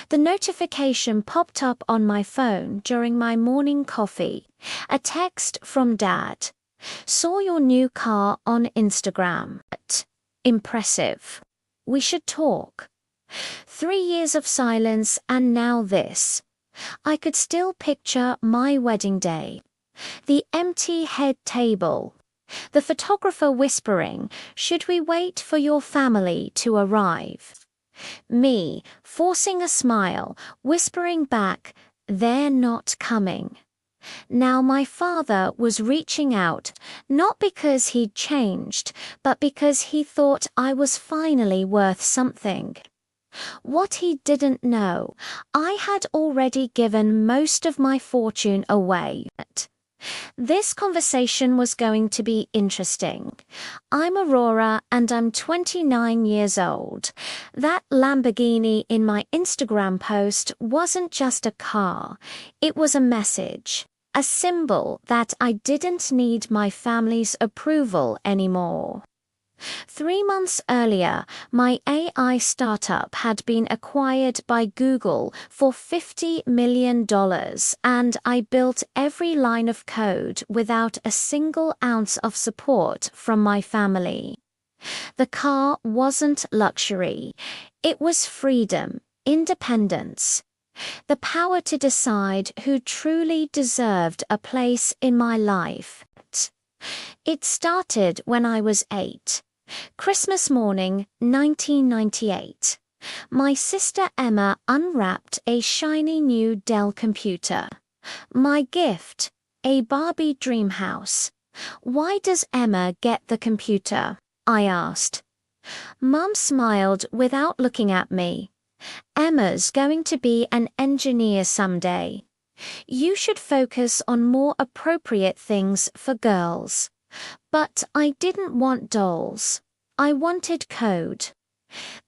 The notification popped up on my phone during my morning coffee. A text from Dad. Saw your new car on Instagram. Impressive. We should talk. 3 years of silence and now this. I could still picture my wedding day. The empty head table. The photographer whispering, "Should we wait for your family to arrive?" Me, forcing a smile, whispering back, "They're not coming." Now my father was reaching out, not because he'd changed, but because he thought I was finally worth something. What he didn't know, I had already given most of my fortune away. This conversation was going to be interesting. I'm Aurora and I'm 29 years old. That Lamborghini in my Instagram post wasn't just a car, it was a message, a symbol that I didn't need my family's approval anymore. 3 months earlier, my AI startup had been acquired by Google for $50 million, and I built every line of code without a single ounce of support from my family. The car wasn't luxury. It was freedom, independence, the power to decide who truly deserved a place in my life. It started when I was 8. Christmas morning, 1998. My sister Emma unwrapped a shiny new Dell computer. My gift, a Barbie dream house. "Why does Emma get the computer?" I asked. Mum smiled without looking at me. "Emma's going to be an engineer someday. You should focus on more appropriate things for girls." But I didn't want dolls. I wanted code.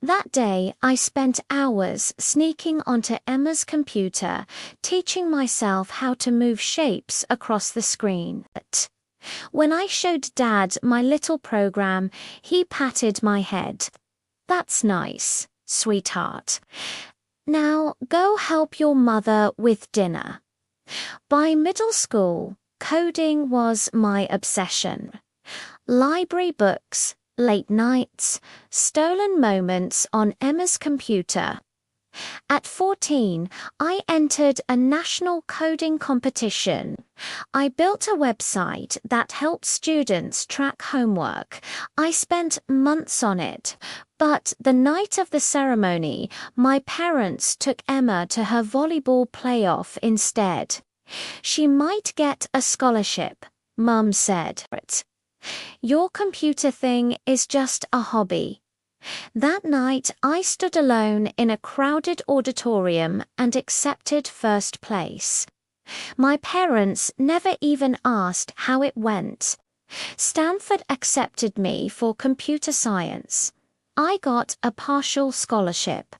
That day, I spent hours sneaking onto Emma's computer, teaching myself how to move shapes across the screen. When I showed Dad my little program, he patted my head. "That's nice, sweetheart. Now go help your mother with dinner." By middle school, coding was my obsession. Library books, late nights, stolen moments on Emma's computer. At 14, I entered a national coding competition. I built a website that helped students track homework. I spent months on it, but the night of the ceremony, my parents took Emma to her volleyball playoff instead. "She might get a scholarship," Mum said. "Your computer thing is just a hobby." That night, I stood alone in a crowded auditorium and accepted first place. My parents never even asked how it went. Stanford accepted me for computer science. I got a partial scholarship.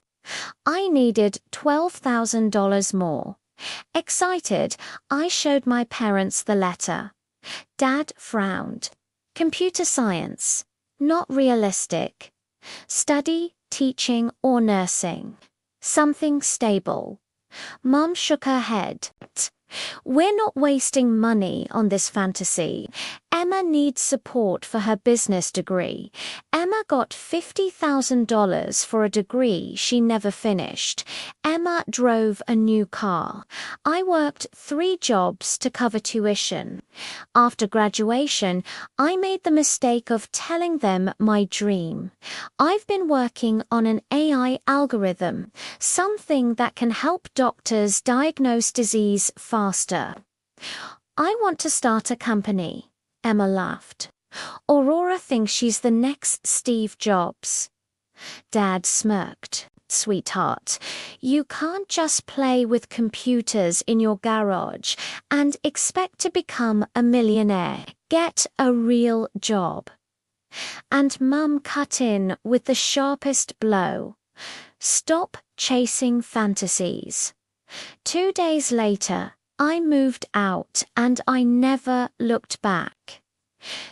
I needed $12,000 more. Excited, I showed my parents the letter. Dad frowned. "Computer science. Not realistic. Study, teaching, or nursing. Something stable." Mum shook her head. "We're not wasting money on this fantasy. Emma needs support for her business degree." Emma got $50,000 for a degree she never finished. Emma drove a new car. I worked 3 jobs to cover tuition. After graduation, I made the mistake of telling them my dream. "I've been working on an AI algorithm, something that can help doctors diagnose disease faster." "I want to start a company," Emma laughed. "Aurora thinks she's the next Steve Jobs." Dad smirked. "Sweetheart, you can't just play with computers in your garage and expect to become a millionaire. Get a real job." And Mum cut in with the sharpest blow. "Stop chasing fantasies." 2 days later, I moved out and I never looked back.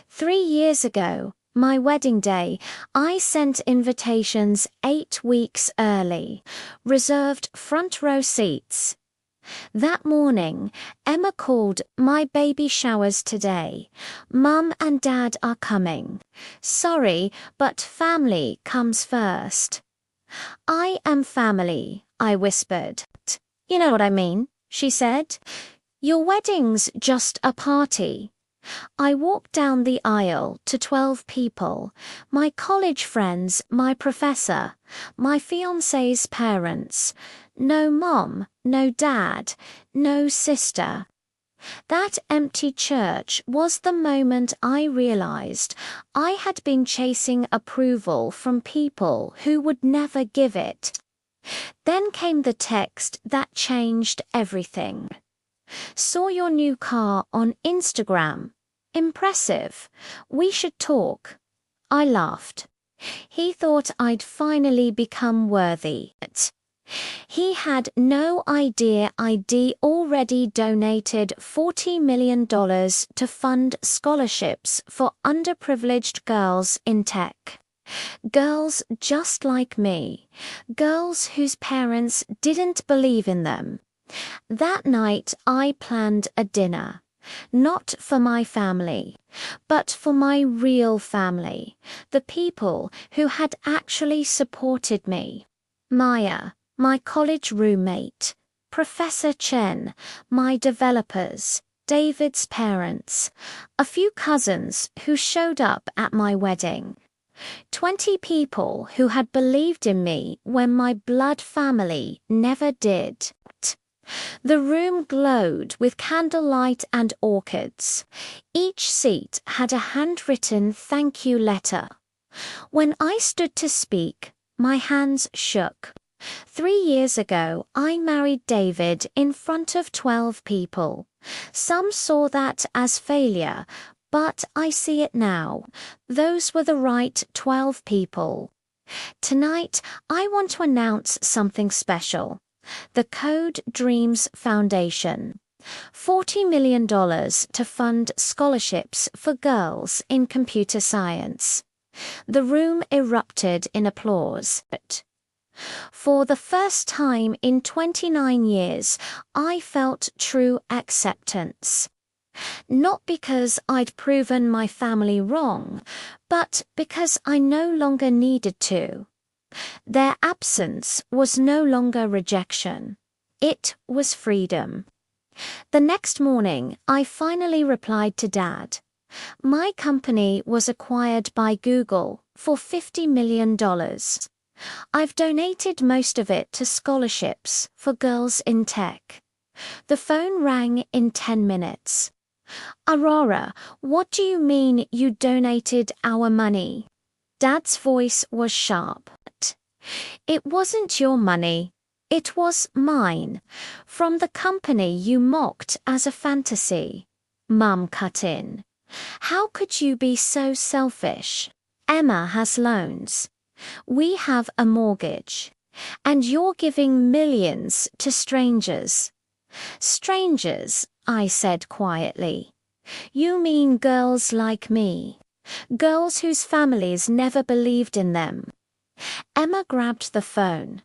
3 years ago, My wedding day, I sent invitations 8 weeks early, reserved front row seats. That morning, Emma called, "My baby showers today. Mum and Dad are coming. Sorry, but family comes first." "I am family," I whispered. "You know what I mean," she said. "Your wedding's just a party." I walked down the aisle to 12 people, my college friends, my professor, my fiancé's parents. No mom, no dad, no sister. That empty church was the moment I realized I had been chasing approval from people who would never give it. Then came the text that changed everything. "Saw your new car on Instagram. Impressive. We should talk." I laughed. He thought I'd finally become worthy. He had no idea I'd already donated $40 million to fund scholarships for underprivileged girls in tech. Girls just like me. Girls whose parents didn't believe in them. That night I planned a dinner. Not for my family, but for my real family, the people who had actually supported me. Maya, my college roommate, Professor Chen, my developers, David's parents, a few cousins who showed up at my wedding. 20 people who had believed in me when my blood family never did. The room glowed with candlelight and orchids. Each seat had a handwritten thank you letter. When I stood to speak, my hands shook. 3 years ago, I married David in front of 12 people. Some saw that as failure, but I see it now. Those were the right 12 people. Tonight, I want to announce something special. The Code Dreams Foundation. $40 million to fund scholarships for girls in computer science. The room erupted in applause. For the first time in 29 years, I felt true acceptance. Not because I'd proven my family wrong, but because I no longer needed to. Their absence was no longer rejection. It was freedom. The next morning, I finally replied to Dad. My company was acquired by Google for $50 million. I've donated most of it to scholarships for girls in tech. The phone rang in 10 minutes. "Aurora, what do you mean you donated our money?" Dad's voice was sharp. "It wasn't your money. It was mine. From the company you mocked as a fantasy." Mum cut in. "How could you be so selfish? Emma has loans. We have a mortgage. And you're giving millions to strangers." "Strangers," I said quietly. "You mean girls like me. Girls whose families never believed in them." Emma grabbed the phone.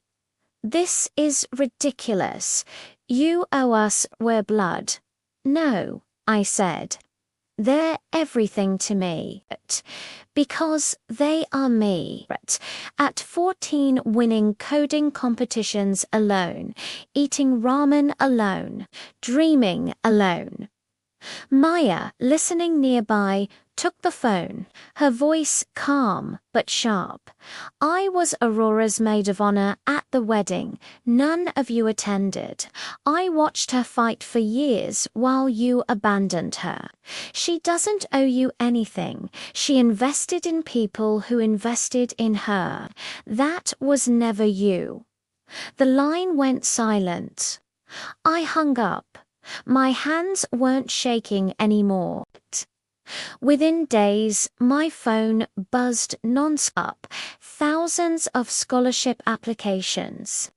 "This is ridiculous. You owe us our blood." "No," I said. "They're everything to me. Because they are me. At 14 winning coding competitions alone, eating ramen alone, dreaming alone." Maya, listening nearby, took the phone, her voice calm but sharp. "I was Aurora's maid of honor at the wedding. None of you attended. I watched her fight for years while you abandoned her. She doesn't owe you anything. She invested in people who invested in her. That was never you." The line went silent. I hung up. My hands weren't shaking anymore. Within days, my phone buzzed non-stop. Thousands of scholarship applications.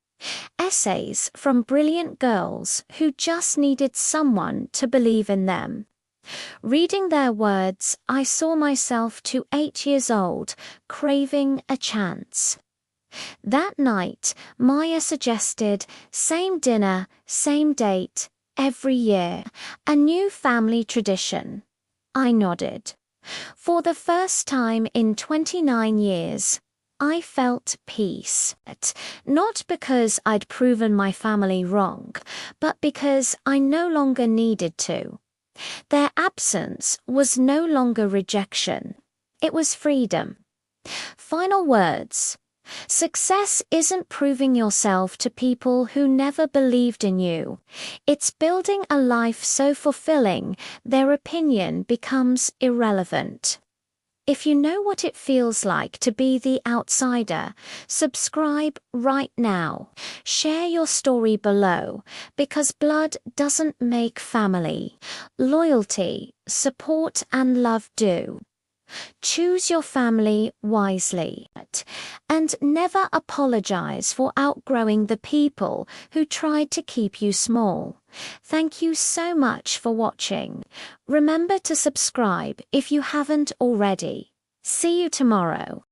Essays from brilliant girls who just needed someone to believe in them. Reading their words, I saw myself to 8 years old, craving a chance. That night, Maya suggested same dinner, same date, every year, a new family tradition. I nodded. For the first time in 29 years, I felt peace. Not because I'd proven my family wrong, but because I no longer needed to. Their absence was no longer rejection. It was freedom. Final words. Success isn't proving yourself to people who never believed in you. It's building a life so fulfilling, their opinion becomes irrelevant. If you know what it feels like to be the outsider, subscribe right now. Share your story below, because blood doesn't make family. Loyalty, support, and love do. Choose your family wisely, and never apologize for outgrowing the people who tried to keep you small. Thank you so much for watching. Remember to subscribe if you haven't already. See you tomorrow.